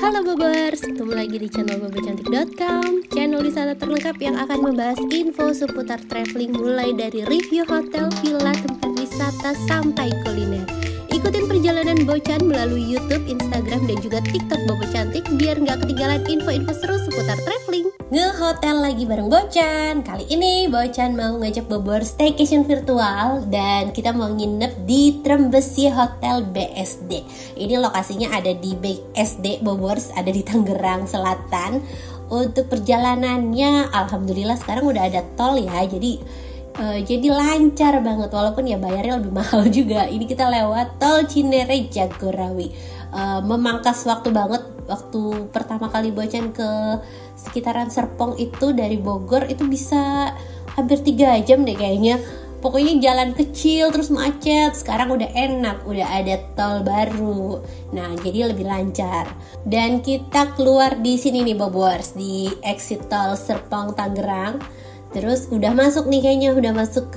Halo Bobers, ketemu lagi di channel bobocantik.com, channel wisata terlengkap yang akan membahas info seputar traveling mulai dari review hotel, villa, tempat wisata sampai kuliner. Ikutin perjalanan Bocan melalui YouTube, Instagram, dan juga TikTok Bobo Cantik biar nggak ketinggalan info-info seru seputar traveling. Ngehotel lagi bareng Bocan. Kali ini Bocan mau ngajak Bobor staycation virtual dan kita mau nginep di Trembesi Hotel BSD. Ini lokasinya ada di BSD Bobors, ada di Tangerang Selatan. Untuk perjalanannya, alhamdulillah sekarang udah ada tol ya, jadi lancar banget, walaupun ya bayarnya lebih mahal juga. Ini kita lewat tol Cinere Jagorawi, memangkas waktu banget. Waktu pertama kali Bocan ke sekitaran Serpong itu dari Bogor itu bisa hampir 3 jam deh kayaknya. Pokoknya jalan kecil terus macet. Sekarang udah enak, udah ada tol baru. Nah, jadi lebih lancar. Dan kita keluar di sini nih Bobors, di exit tol Serpong Tangerang. Terus udah masuk nih kayaknya, udah masuk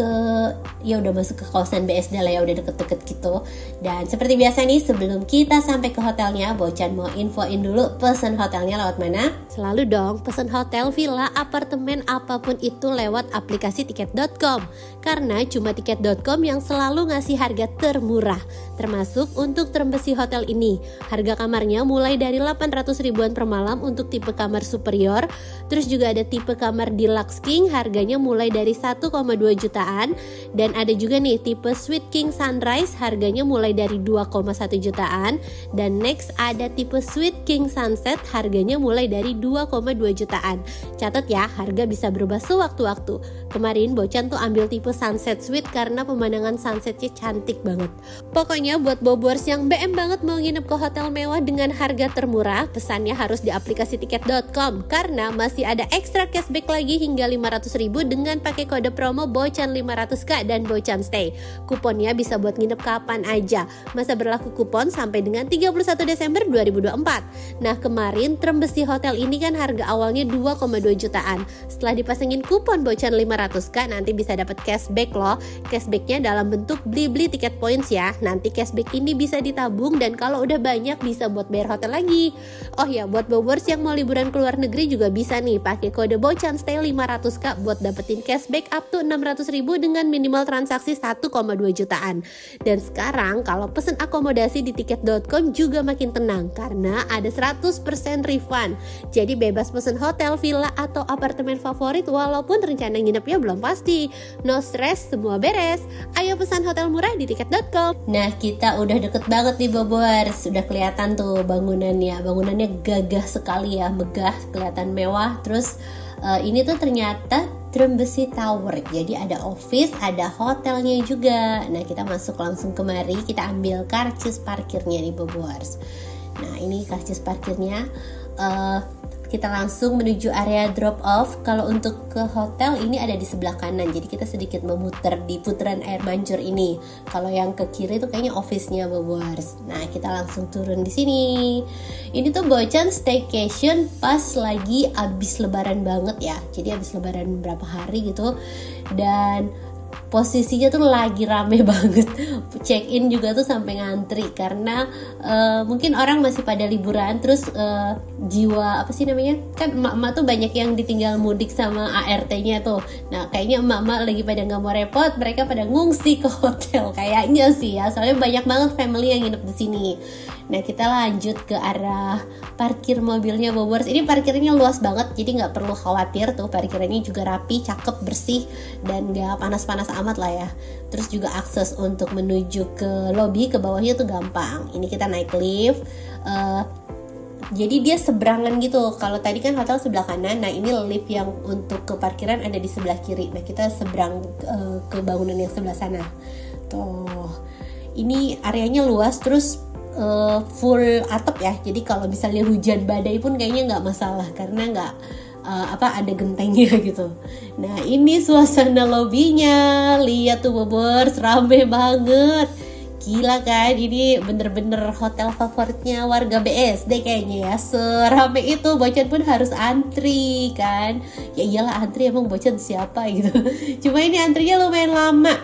ke kawasan BSD lah ya, udah deket-deket gitu. Dan seperti biasa nih, sebelum kita sampai ke hotelnya, Bocan mau infoin dulu pesan hotelnya lewat mana? Selalu dong pesan hotel, villa, apartemen, apapun itu lewat aplikasi tiket.com. Karena cuma tiket.com yang selalu ngasih harga termurah, termasuk untuk Trembesi Hotel ini. Harga kamarnya mulai dari 800 ribuan per malam untuk tipe kamar superior. Terus juga ada tipe kamar deluxe king, harganya mulai dari 1,2 jutaan. Dan ada juga nih tipe Suite King Sunrise, harganya mulai dari 2,1 jutaan. Dan next ada tipe Suite King Sunset, harganya mulai dari 2,2 jutaan. Catat ya, harga bisa berubah sewaktu-waktu. Kemarin Bocan tuh ambil tipe Sunset Suite karena pemandangan sunsetnya cantik banget. Pokoknya buat Bobors yang BM banget mau nginep ke hotel mewah dengan harga termurah, pesannya harus di aplikasi tiket.com karena masih ada ekstra cashback lagi hingga 500 ribu dengan pakai kode promo Bocan 500k dan Bocan Stay. Kuponnya bisa buat nginep kapan aja. Masa berlaku kupon sampai dengan 31 Desember 2024. Nah, kemarin Trembesi Hotel ini kan harga awalnya 2,2 jutaan. Setelah dipasangin kupon Bocan 500k nanti bisa dapat cashback loh. Cashbacknya dalam bentuk beli tiket points ya. Nanti cashback ini bisa ditabung dan kalau udah banyak bisa buat bayar hotel lagi. Oh ya, buat Bobors yang mau liburan ke luar negeri juga bisa nih pakai kode Bocan Stay 500k buat dapetin cashback up to 600 ribu dengan minimal transaksi 1,2 jutaan. Dan sekarang kalau pesen akomodasi di tiket.com juga makin tenang karena ada 100% refund. Jadi bebas pesen hotel, villa atau apartemen favorit walaupun rencana nginepnya belum pasti. No stress, semua beres. Ayo pesan hotel murah di tiket.com. Nah, kita udah deket banget nih Bobors. Sudah kelihatan tuh bangunannya. Bangunannya gagah sekali ya, megah, kelihatan mewah. Terus ini tuh ternyata Trembesi Tower. Jadi ada office, ada hotelnya juga. Nah, kita masuk langsung kemari. Kita ambil karcis parkirnya nih Bobors. Nah, ini karcis parkirnya. Kita langsung menuju area drop off. Kalau untuk ke hotel ini ada di sebelah kanan, jadi kita sedikit memutar di putaran air mancur ini. Kalau yang ke kiri itu kayaknya office-nya Bobors. Nah, kita langsung turun di sini. Ini tuh Bocan staycation pas lagi abis lebaran banget ya. Jadi abis lebaran berapa hari gitu. Dan posisinya tuh lagi rame banget. Check in juga tuh sampai ngantri karena mungkin orang masih pada liburan. Terus jiwa apa sih namanya, kan emak-emak tuh banyak yang ditinggal mudik sama ART-nya tuh. Nah, kayaknya emak-emak lagi pada nggak mau repot, mereka pada ngungsi ke hotel kayaknya sih ya, soalnya banyak banget family yang nginep di sini. Nah, kita lanjut ke arah parkir mobilnya Bobors. Ini parkirnya luas banget, jadi nggak perlu khawatir tuh, parkirannya juga rapi, cakep, bersih, dan nggak panas-panas amat lah ya. Terus juga akses untuk menuju ke lobby, ke bawahnya tuh gampang. Ini kita naik lift. Jadi dia seberangan gitu. Kalau tadi kan hotel sebelah kanan, nah ini lift yang untuk ke parkiran ada di sebelah kiri. Nah, kita seberang ke bangunan yang sebelah sana. Tuh, ini areanya luas, terus full atap ya. Jadi kalau misalnya hujan badai pun kayaknya nggak masalah karena nggak ada gentengnya gitu. Nah, ini suasana lobbynya. Lihat tuh Bobors, rame banget. Gila kan, ini bener-bener hotel favoritnya warga BSD kayaknya ya. Serame itu, Bocan pun harus antri kan. Ya iyalah, antri, emang Bocan siapa gitu. Cuma ini antrinya lumayan lama.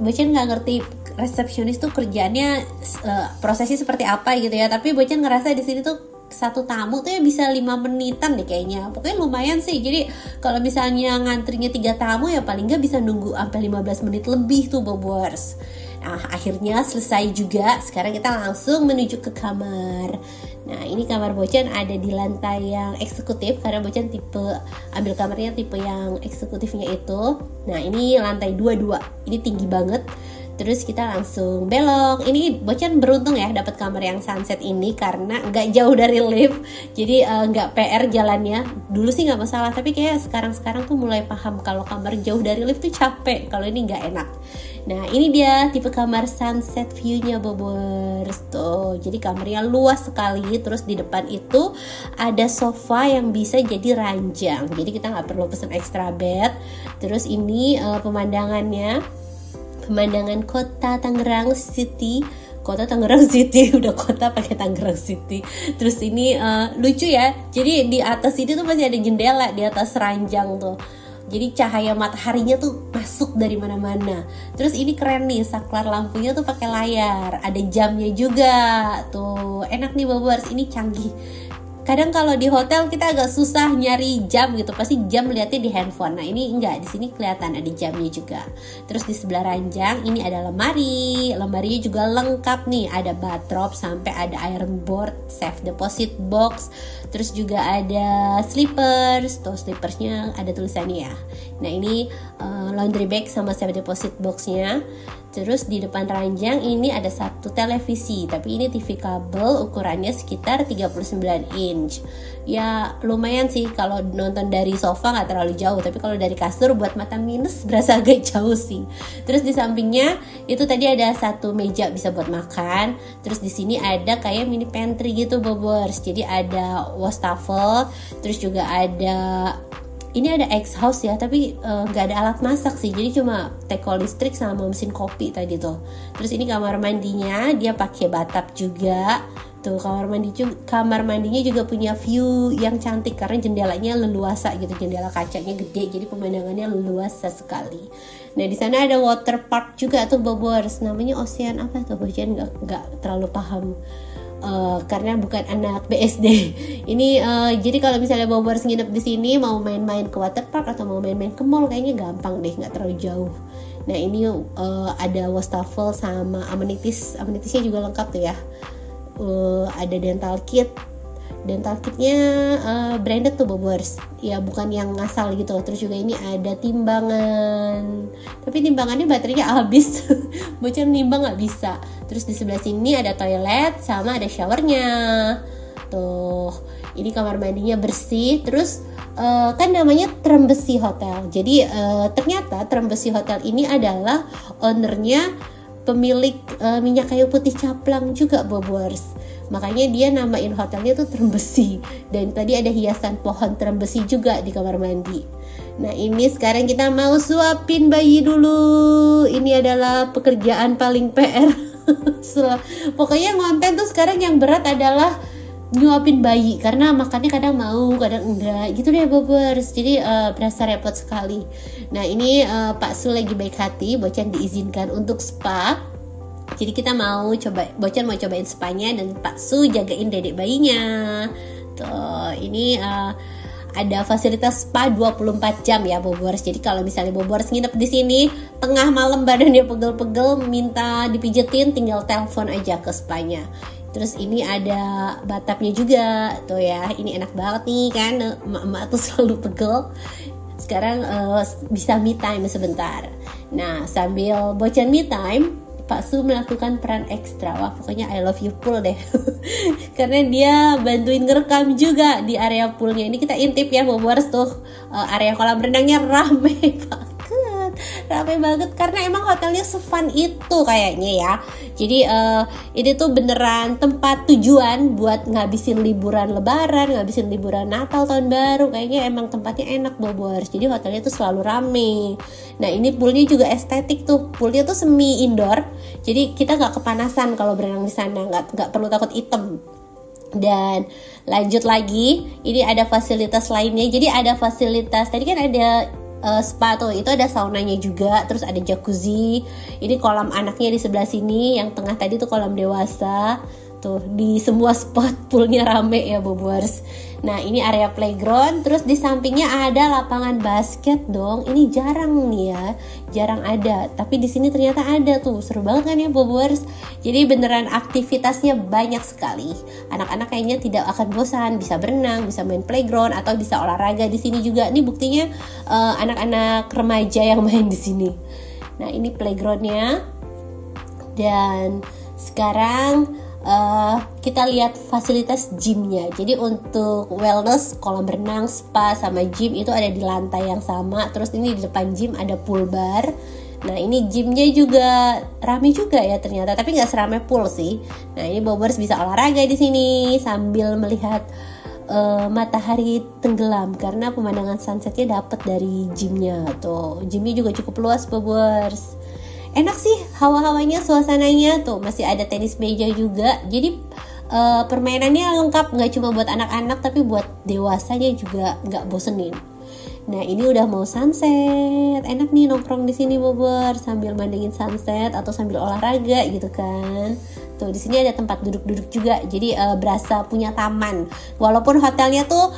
Bocan nggak ngerti resepsionis tuh kerjaannya prosesnya seperti apa gitu ya, tapi Bocan ngerasa di sini tuh satu tamu tuh ya bisa 5 menitan deh kayaknya. Pokoknya lumayan sih. Jadi kalau misalnya ngantrinya 3 tamu ya paling nggak bisa nunggu sampai 15 menit lebih tuh Bobors. Nah akhirnya selesai juga. Sekarang kita langsung menuju ke kamar. Nah ini kamar Bocan ada di lantai yang eksekutif karena Bocan ambil kamarnya tipe yang eksekutifnya itu. Nah ini lantai 22. Ini tinggi banget. Terus kita langsung belok. Ini Bocan beruntung ya dapat kamar yang sunset ini karena nggak jauh dari lift. Jadi nggak PR jalannya. Dulu sih nggak masalah, tapi kayak sekarang tuh mulai paham kalau kamar jauh dari lift tuh capek. Kalau ini nggak enak. Nah ini dia tipe kamar sunset view-nya Bobors tuh. Jadi kamarnya luas sekali. Terus di depan itu ada sofa yang bisa jadi ranjang. Jadi kita nggak perlu pesen extra bed. Terus ini pemandangan kota Tangerang City. Udah kota pakai Tangerang City. Terus ini lucu ya. Jadi di atas ini tuh masih ada jendela di atas ranjang tuh. Jadi cahaya mataharinya tuh masuk dari mana-mana. Terus ini keren nih, saklar lampunya tuh pakai layar. Ada jamnya juga. Tuh, enak nih Bobors, ini canggih. Kadang kalau di hotel kita agak susah nyari jam gitu, pasti jam lihatnya di handphone. Nah ini enggak, di sini kelihatan ada jamnya juga. Terus di sebelah ranjang ini ada lemarinya juga lengkap nih, ada bathrobe sampai ada iron board, safe deposit box. Terus juga ada slippers, tuh slippersnya ada tulisannya ya. Nah ini laundry bag sama safe deposit boxnya. Terus di depan ranjang ini ada satu televisi, tapi ini TV kabel ukurannya sekitar 39 inch. Ya lumayan sih, kalau nonton dari sofa nggak terlalu jauh, tapi kalau dari kasur buat mata minus berasa agak jauh sih. Terus di sampingnya itu tadi ada satu meja bisa buat makan. Terus di sini ada kayak mini pantry gitu Bobors. Jadi ada wastafel, terus juga ada ini ada exhaust ya, tapi nggak ada alat masak sih, jadi cuma teko listrik sama mesin kopi tadi tuh. Terus ini kamar mandinya, dia pakai bathtub juga. Tuh kamar mandinya juga punya view yang cantik karena jendelanya leluasa gitu, jendela kacanya gede, jadi pemandangannya leluasa sekali. Nah di sana ada water park juga tuh Bobors, namanya Ocean apa tuh, Bocan nggak terlalu paham. Karena bukan anak BSD. Ini jadi kalau misalnya Bobors nginep di sini mau main-main ke waterpark atau mau main-main ke mall kayaknya gampang deh, nggak terlalu jauh. Nah ini ada wastafel sama amenitisnya juga lengkap tuh ya. Ada dental kitnya branded tuh Bobors ya, bukan yang ngasal gitu. Terus juga ini ada timbangan, tapi timbangannya baterainya habis. Bocor nimbang nggak bisa. Terus di sebelah sini ada toilet sama ada showernya tuh. Ini kamar mandinya bersih. Terus kan namanya Trembesi Hotel, jadi ternyata Trembesi Hotel ini adalah ownernya pemilik minyak kayu putih Caplang juga Bobors. Makanya dia namain hotelnya tuh Trembesi. Dan tadi ada hiasan pohon Trembesi juga di kamar mandi. Nah ini sekarang kita mau suapin bayi dulu. Ini adalah pekerjaan paling PR. Pokoknya ngonten tuh sekarang yang berat adalah nyuapin bayi, karena makannya kadang mau kadang enggak gitu deh Bobors. Jadi berasa repot sekali. Nah ini Pak Su lagi baik hati, Bocan diizinkan untuk spa. Jadi kita Bocan mau cobain spanya dan Pak Su jagain dedek bayinya. Tuh, ini ada fasilitas spa 24 jam ya Bobors. Jadi kalau misalnya Bobors nginep di sini tengah malam badannya pegel-pegel minta dipijetin, tinggal telepon aja ke spanya. Terus ini ada bathtubnya juga tuh ya. Ini enak banget nih kan, emak-emak tuh selalu pegel. Sekarang bisa me time sebentar. Nah sambil Bocan me time, Pak Su melakukan peran ekstra. Wah pokoknya I love you pool deh. Karena dia bantuin ngerekam juga di area poolnya. Ini kita intip ya Bobors tuh, area kolam renangnya rame banget karena emang hotelnya se-fun itu kayaknya ya. Jadi ini tuh beneran tempat tujuan buat ngabisin liburan lebaran, ngabisin liburan Natal, tahun baru. Kayaknya emang tempatnya enak Bobors. Jadi hotelnya tuh selalu rame. Nah ini poolnya juga estetik tuh. Poolnya tuh semi indoor. Jadi kita nggak kepanasan kalau berenang di sana, nggak perlu takut hitam. Dan lanjut lagi, ini ada fasilitas lainnya. Jadi ada fasilitas, tadi kan ada spa tuh, itu ada saunanya juga, terus ada jacuzzi. Ini kolam anaknya di sebelah sini, yang tengah tadi tuh kolam dewasa. Tuh di semua spot poolnya rame ya Bobers. Nah ini area playground, terus di sampingnya ada lapangan basket dong. Ini jarang nih ya, jarang ada. Tapi di sini ternyata ada tuh, seru banget kan ya Bobers. Jadi beneran aktivitasnya banyak sekali. Anak-anak kayaknya tidak akan bosan, bisa berenang, bisa main playground, atau bisa olahraga di sini juga. Ini buktinya anak-anak remaja yang main di sini. Nah ini playgroundnya. Dan sekarang kita lihat fasilitas gymnya. Jadi untuk wellness, kolam renang, spa, sama gym itu ada di lantai yang sama. Terus ini di depan gym ada pool bar. Nah ini gymnya juga rame juga ya ternyata, tapi nggak seramai pool sih. Nah ini Bobers bisa olahraga di sini sambil melihat matahari tenggelam karena pemandangan sunsetnya dapat dari gymnya. Tuh gymnya juga cukup luas Bobers. Enak sih hawa-hawanya, suasananya. Tuh masih ada tenis meja juga. Jadi permainannya lengkap, nggak cuma buat anak-anak tapi buat dewasanya juga nggak bosenin. Nah ini udah mau sunset, enak nih nongkrong di sini Bobor sambil mandangin sunset atau sambil olahraga gitu kan. Tuh di sini ada tempat duduk-duduk juga, jadi berasa punya taman. Walaupun hotelnya tuh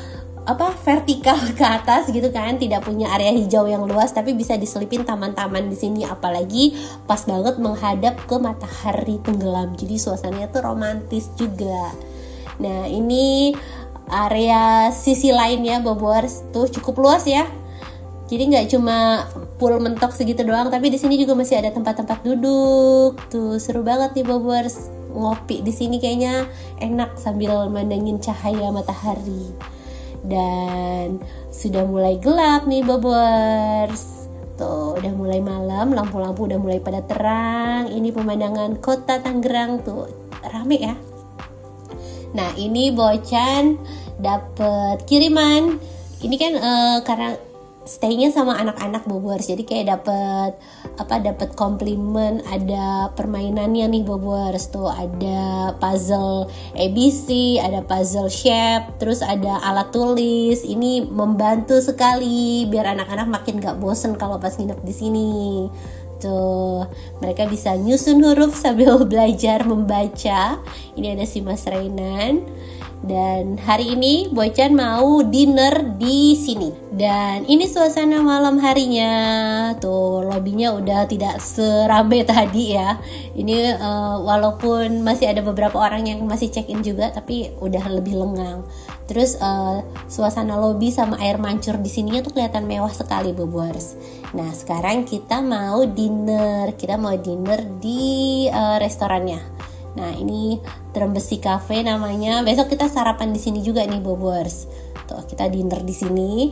vertikal ke atas gitu kan, tidak punya area hijau yang luas, tapi bisa diselipin taman-taman di sini, apalagi pas banget menghadap ke matahari tenggelam, jadi suasananya tuh romantis juga. Nah ini area sisi lainnya Bobors tuh cukup luas ya, jadi nggak cuma pool mentok segitu doang, tapi di sini juga masih ada tempat-tempat duduk. Tuh seru banget nih Bobors, ngopi di sini kayaknya enak sambil mandangin cahaya matahari. Dan sudah mulai gelap nih Bobors. Tuh udah mulai malam, lampu-lampu udah mulai pada terang. Ini pemandangan kota Tangerang tuh rame ya. Nah ini Bocan dapet kiriman. Ini kan karena stay-nya sama anak-anak Bobors, jadi kayak dapet komplimen, ada permainannya nih Bobors. Tuh ada puzzle ABC, ada puzzle shape, terus ada alat tulis. Ini membantu sekali biar anak-anak makin gak bosen kalau pas nginep di sini. Tuh mereka bisa nyusun huruf sambil belajar membaca. Ini ada si Mas Rainan. Dan hari ini Bocan mau dinner di sini. Dan ini suasana malam harinya. Tuh lobbynya udah tidak seramai tadi ya. Ini walaupun masih ada beberapa orang yang masih check in juga, tapi udah lebih lengang. Terus suasana lobby sama air mancur di sininya tuh kelihatan mewah sekali Bobors. Nah sekarang kita mau dinner. Kita mau dinner di restorannya. Nah ini Trembesi Cafe namanya. Besok kita sarapan di sini juga nih Bobors. Tuh kita dinner di sini.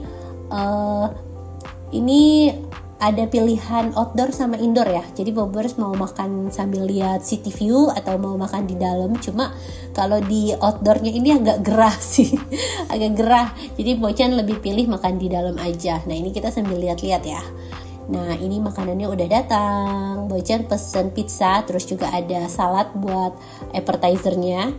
Ini ada pilihan outdoor sama indoor ya. Jadi Bobors mau makan sambil lihat city view atau mau makan di dalam. Cuma kalau di outdoornya ini agak gerah sih. Agak gerah. Jadi Bocan lebih pilih makan di dalam aja. Nah ini kita sambil lihat-lihat ya. Nah ini makanannya udah datang. Bocan pesen pizza, terus juga ada salad buat appetizernya.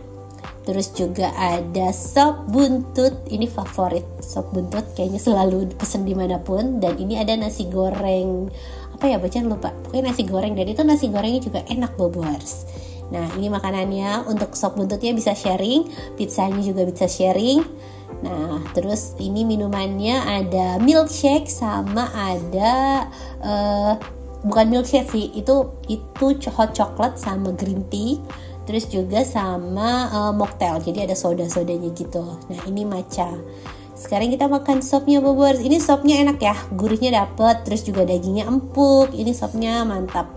Terus juga ada sop buntut. Ini favorit sop buntut, kayaknya selalu pesen dimanapun. Dan ini ada nasi goreng, apa ya Bocan lupa, pokoknya nasi goreng. Dan itu nasi gorengnya juga enak Bobors. Nah ini makanannya. Untuk sop buntutnya bisa sharing, pizzanya juga bisa sharing. Nah terus ini minumannya ada milkshake sama ada bukan milkshake sih, itu hot chocolate sama green tea. Terus juga sama mocktail, jadi ada soda-sodanya gitu. Nah ini matcha. Sekarang kita makan sopnya Bobors. Ini sopnya enak ya, gurihnya dapet, terus juga dagingnya empuk. Ini sopnya mantap,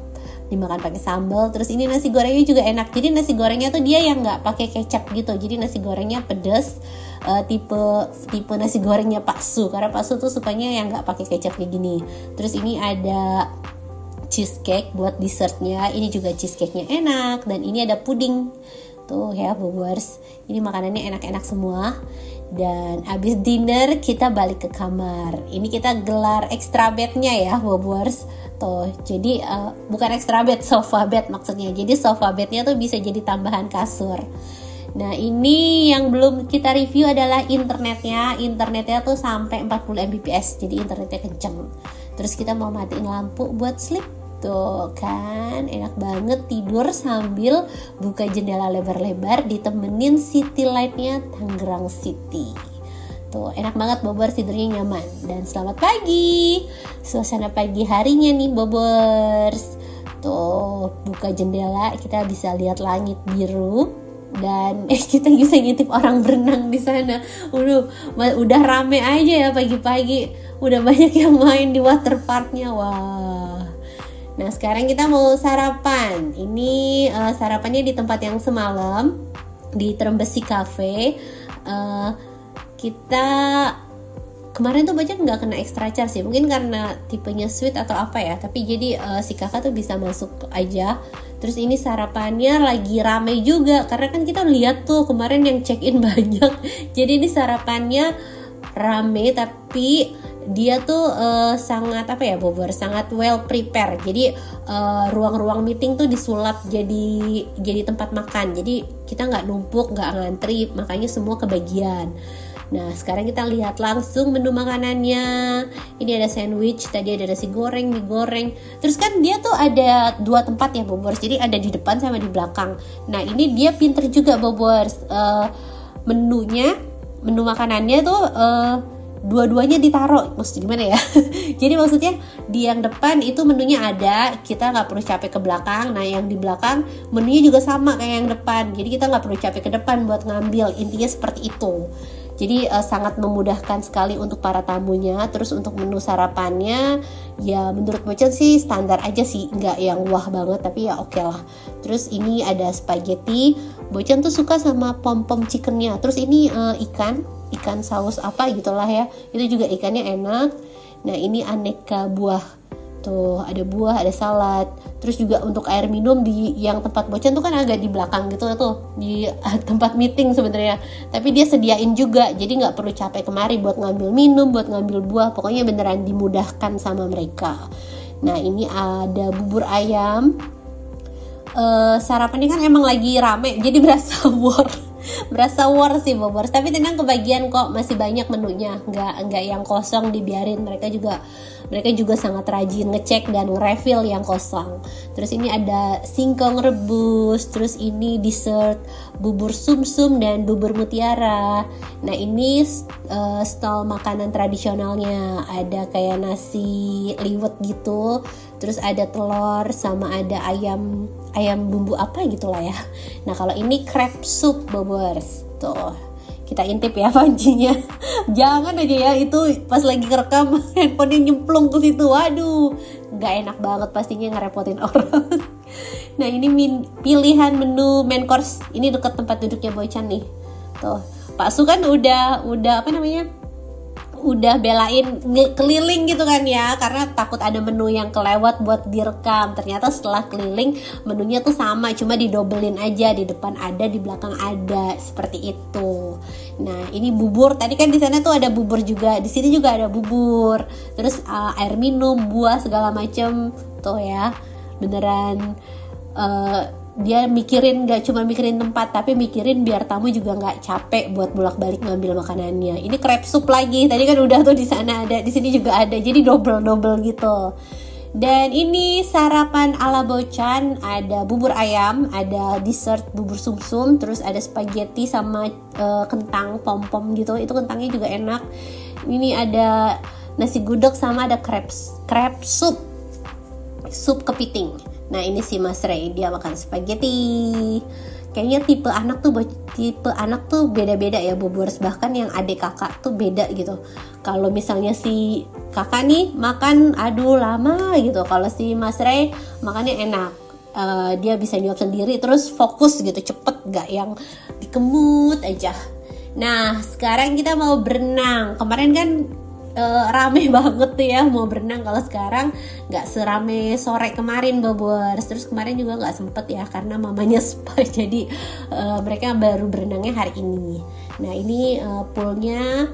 dimakan pakai sambal. Terus ini nasi gorengnya juga enak. Jadi nasi gorengnya tuh dia yang nggak pakai kecap gitu. Jadi nasi gorengnya pedas, tipe nasi gorengnya Pak Su. Karena Pak Su tuh sukanya yang nggak pakai kecap kayak gini. Terus ini ada cheesecake buat dessertnya. Ini juga cheesecake-nya enak. Dan ini ada puding. Tuh ya Bobors. Ini makanannya enak-enak semua. Dan abis dinner kita balik ke kamar. Ini kita gelar extra bednya ya Bobors. Tuh, jadi bukan extra bed, sofa bed maksudnya. Jadi sofa bednya tuh bisa jadi tambahan kasur. Nah ini yang belum kita review adalah internetnya. Internetnya tuh sampai 40 Mbps, jadi internetnya kenceng. Terus kita mau matiin lampu buat sleep. Tuh kan, enak banget tidur sambil buka jendela lebar-lebar ditemenin city light-nya Tangerang City. Tuh, enak banget Bobers, tidurnya nyaman. Dan selamat pagi, suasana pagi harinya nih Bobers. Tuh, buka jendela kita bisa lihat langit biru. Dan kita bisa ngintip orang berenang di sana. Udah rame aja ya pagi-pagi. Udah banyak yang main di water parknya. Wah. Nah sekarang kita mau sarapan. Ini sarapannya di tempat yang semalam, di Terembesi Cafe. Kita kemarin tuh Bocan nggak kena extra charge sih, mungkin karena tipenya sweet atau apa ya. Tapi jadi si kakak tuh bisa masuk aja. Terus ini sarapannya lagi rame juga, karena kan kita lihat tuh kemarin yang check in banyak. Jadi ini sarapannya rame, tapi dia tuh sangat apa ya Bobor, sangat well prepare. Jadi ruang-ruang meeting tuh disulap jadi tempat makan. Jadi kita nggak numpuk, nggak ngantri, makanya semua kebagian. Nah sekarang kita lihat langsung menu makanannya. Ini ada sandwich, tadi ada nasi goreng, mie goreng. Terus kan dia tuh ada 2 tempat ya Bobors, jadi ada di depan sama di belakang. Nah ini dia pinter juga Bobors, menu makanannya tuh dua-duanya ditaruh. Maksudnya gimana ya? Jadi maksudnya di yang depan itu menunya ada, kita nggak perlu capek ke belakang. Nah yang di belakang menunya juga sama kayak yang depan, jadi kita nggak perlu capek ke depan buat ngambil. Intinya seperti itu. Jadi sangat memudahkan sekali untuk para tamunya. Terus untuk menu sarapannya ya menurut Bocan sih standar aja sih, nggak yang wah banget, tapi ya oke lah. Terus ini ada spaghetti. Bocan tuh suka sama pom-pom chickennya. Terus ini ikan saus apa gitulah ya, itu juga ikannya enak. Nah ini aneka buah, tuh ada buah, ada salad. Terus juga untuk air minum di yang tempat Bocan tuh kan agak di belakang gitu tuh, di tempat meeting sebenarnya, tapi dia sediain juga, jadi nggak perlu capek kemari buat ngambil minum, buat ngambil buah. Pokoknya beneran dimudahkan sama mereka. Nah ini ada bubur ayam. Sarapannya kan emang lagi rame, jadi berasa war sih Bobors. Tapi tenang, kebagian kok, masih banyak menunya, nggak yang kosong dibiarin. Mereka juga sangat rajin ngecek dan nge-refill yang kosong. Terus ini ada singkong rebus. Terus ini dessert bubur sumsum dan bubur mutiara. Nah ini stall makanan tradisionalnya, ada kayak nasi liwet gitu. Terus ada telur sama ada ayam bumbu apa gitulah ya. Nah kalau ini crab soup Bobors. Tuh kita intip ya pancinya. Jangan aja ya itu pas lagi kerekam handphonenya nyemplung ke situ. Waduh, nggak enak banget pastinya, ngerepotin orang. Nah ini pilihan menu main course. Ini dekat tempat duduknya Bocan nih. Tuh Pak Su kan udah apa namanya, udah belain keliling gitu kan ya, karena takut ada menu yang kelewat buat direkam. Ternyata setelah keliling menunya tuh sama, cuma didobelin aja, di depan ada, di belakang ada, seperti itu. Nah ini bubur, tadi kan di sana tuh ada bubur juga, di sini juga ada bubur. Terus air minum, buah segala macem tuh ya, beneran dia mikirin, gak cuma mikirin tempat, tapi mikirin biar tamu juga nggak capek buat bolak-balik ngambil makanannya. Ini crab soup lagi, tadi kan udah tuh di sana ada, di sini juga ada, jadi double gitu. Dan ini sarapan ala Bocan, ada bubur ayam, ada dessert bubur sumsum, terus ada spaghetti sama kentang pom-pom gitu. Itu kentangnya juga enak. Ini ada nasi gudeg sama ada crab soup, sup kepiting. Nah ini si Mas Ray, dia makan spaghetti. Kayaknya tipe anak tuh beda-beda ya Bobors. Bahkan yang adik kakak tuh beda gitu. Kalau misalnya si kakak nih makan lama gitu. Kalau si Mas Ray makannya enak. Dia bisa nyuap sendiri, terus fokus gitu, cepet, gak yang dikemut aja. Nah sekarang kita mau berenang. Kemarin kan rame banget tuh ya mau berenang. Kalau sekarang nggak serame sore kemarin Bobors. Terus kemarin juga nggak sempet ya karena mamanya spa, jadi mereka baru berenangnya hari ini. Nah ini poolnya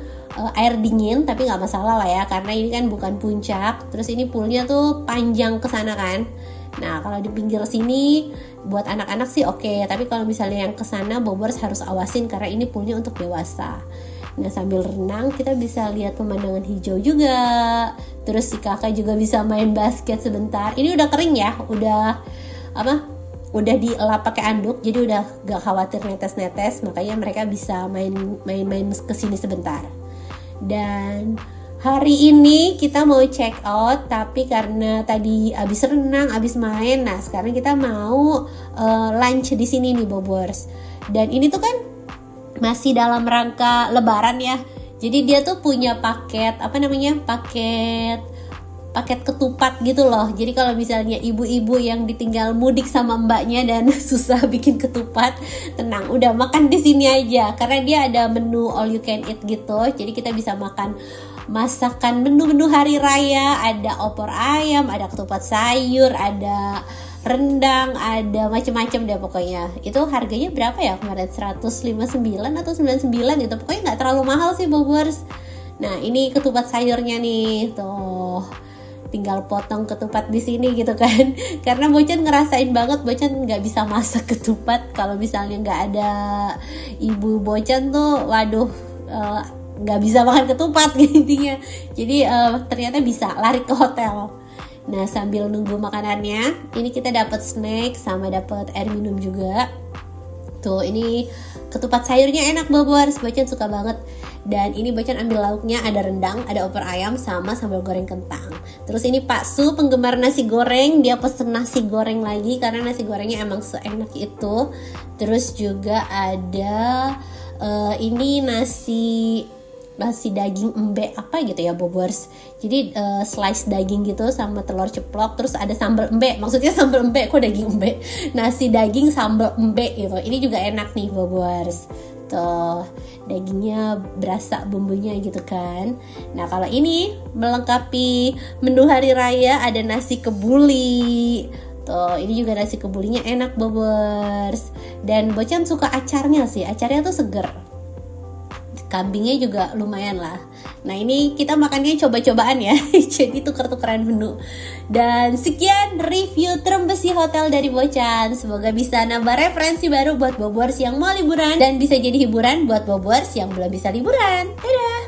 air dingin, tapi nggak masalah lah ya karena ini kan bukan puncak. Terus ini poolnya tuh panjang ke sana kan. Nah kalau di pinggir sini buat anak-anak sih oke, tapi kalau misalnya yang ke sana Bobors harus awasin karena ini poolnya untuk dewasa. Nah sambil renang kita bisa lihat pemandangan hijau juga. Terus si kakak juga bisa main basket sebentar. Ini udah kering ya, udah dielap pakai anduk, jadi udah gak khawatir netes-netes, makanya mereka bisa main kesini sebentar. Dan hari ini kita mau check out, tapi karena tadi abis renang, abis main, nah sekarang kita mau lunch di sini nih Bobors. Dan ini tuh kan masih dalam rangka Lebaran ya, jadi dia tuh punya paket paket ketupat gitu loh. Jadi kalau misalnya ibu-ibu yang ditinggal mudik sama mbaknya dan susah bikin ketupat, tenang, udah makan di sini aja. Karena dia ada menu all you can eat gitu. Jadi kita bisa makan masakan menu-menu hari raya, ada opor ayam, ada ketupat sayur, ada rendang, ada macam-macam deh pokoknya. Itu harganya berapa ya kemarin? 159 atau 99 gitu. Pokoknya nggak terlalu mahal sih Bobors. Nah, ini ketupat sayurnya nih, tuh. Tinggal potong ketupat di sini gitu kan. Karena Bocan ngerasain banget Bocan nggak bisa masak ketupat kalau misalnya nggak ada ibu Bocan tuh, waduh, nggak bisa makan ketupat intinya. Jadi ternyata bisa lari ke hotel. Nah sambil nunggu makanannya, ini kita dapat snack sama dapat air minum juga. Tuh ini ketupat sayurnya enak Bobors, Bocan suka banget. Dan ini Bocan ambil lauknya, ada rendang, ada opor ayam, sama sambal goreng kentang. Terus ini Pak Su penggemar nasi goreng, dia pesen nasi goreng lagi karena nasi gorengnya emang seenak itu. Terus juga ada ini nasi daging embe apa gitu ya Bobors. Jadi slice daging gitu sama telur ceplok, terus ada sambal embe. Maksudnya sambal embe, kok daging embe? Nasi daging sambal embe gitu. Ini juga enak nih Bobors. Tuh, dagingnya berasa bumbunya gitu kan. Nah kalau ini melengkapi menu hari raya, ada nasi kebuli. Tuh, ini juga nasi kebulinya enak Bobors. Dan Bocan suka acarnya sih, acarnya tuh seger. Kambingnya juga lumayan lah. Nah ini kita makannya coba-cobaan ya. Jadi tuker-tukeran menu. Dan sekian review Trembesi Hotel dari Bocan. Semoga bisa nambah referensi baru buat Bobors yang mau liburan, dan bisa jadi hiburan buat Bobors yang belum bisa liburan. Dadah.